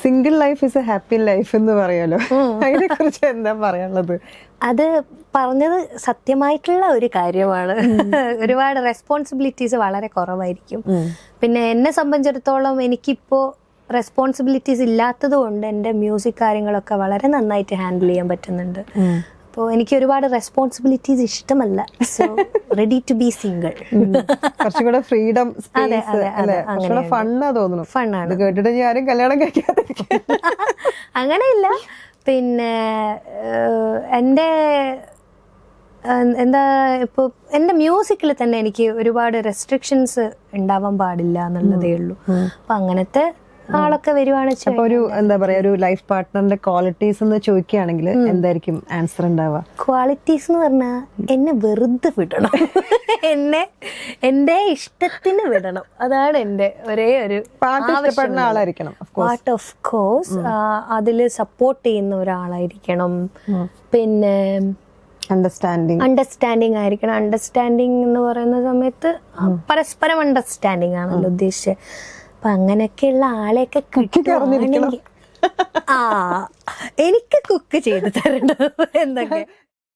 Single life is A happy life എന്ന് പറയാലോ, അതിനെ കുറിച്ച് എന്താ പറയാനുള്ളത്? അത് പറഞ്ഞത് സത്യമായിട്ടുള്ള ഒരു കാര്യമാണ്. ഒരുപാട് റെസ്പോൺസിബിലിറ്റീസ് വളരെ കുറവായിരിക്കും. പിന്നെ എന്നെ സംബന്ധിച്ചിടത്തോളം എനിക്കിപ്പോ റെസ്പോൺസിബിലിറ്റീസ് ഇല്ലാത്തത് കൊണ്ട് എൻ്റെ മ്യൂസിക് കാര്യങ്ങളൊക്കെ വളരെ നന്നായിട്ട് ഹാൻഡിൽ ചെയ്യാൻ പറ്റുന്നുണ്ട്. അപ്പോൾ എനിക്ക് ഒരുപാട് റെസ്പോൺസിബിലിറ്റീസ് ഇഷ്ടമല്ല. So ready to be single. കുറച്ചും കൂടെ ഫ്രീഡം, ഫണ്ണാ തോന്നുന്നു. ഫണ്ണാണ്. കേട്ടിട്ട് ആരും കല്യാണം കഴിക്കാതെ അങ്ങനെയില്ല. പിന്നെ എൻ്റെ എന്താ ഇപ്പോൾ എൻ്റെ മ്യൂസിക്കിൽ തന്നെ എനിക്ക് ഒരുപാട് റെസ്ട്രിക്ഷൻസ് ഉണ്ടാവാൻ പാടില്ല എന്നുള്ളതേ ഉള്ളൂ. അപ്പം അങ്ങനത്തെ ആളൊക്കെ വരുവാണ്. അപ്പൊ ഒരു എന്താ പറയാ, ഒരു ലൈഫ് പാർട്ട്ണറിന്റെ ക്വാളിറ്റീസ് എന്ന് ചോദിക്കുകയാണെങ്കിൽ എന്തായിരിക്കും ആൻസർ ഉണ്ടാവുക? ക്വാളിറ്റീസ് എന്ന് പറഞ്ഞാൽ എന്നെ വെറുതെ വിടണം, എന്റെ ഇഷ്ടത്തിന് വിടണം. അതാണ് എന്റെ ഒരേ ഒരു ഇഷ്ടപ്പെടുന്ന ആളായിരിക്കണം. പാർട്ട് ഓഫ് കോഴ്സ് അതില് സപ്പോർട്ട് ചെയ്യുന്ന ഒരാളായിരിക്കണം. പിന്നെ അണ്ടർസ്റ്റാൻഡിങ് ആയിരിക്കണം. അണ്ടർസ്റ്റാൻഡിങ് എന്ന് പറയുന്ന സമയത്ത് പരസ്പരം അണ്ടർസ്റ്റാൻഡിങ് ആണല്ലോ ഉദ്ദേശിച്ചത്. അപ്പൊ അങ്ങനെയൊക്കെയുള്ള ആളെയൊക്കെ കിട്ടുകയാണെങ്കിൽ എനിക്ക് കുക്ക് ചെയ്ത് തരേണ്ടത് എന്തൊക്കെ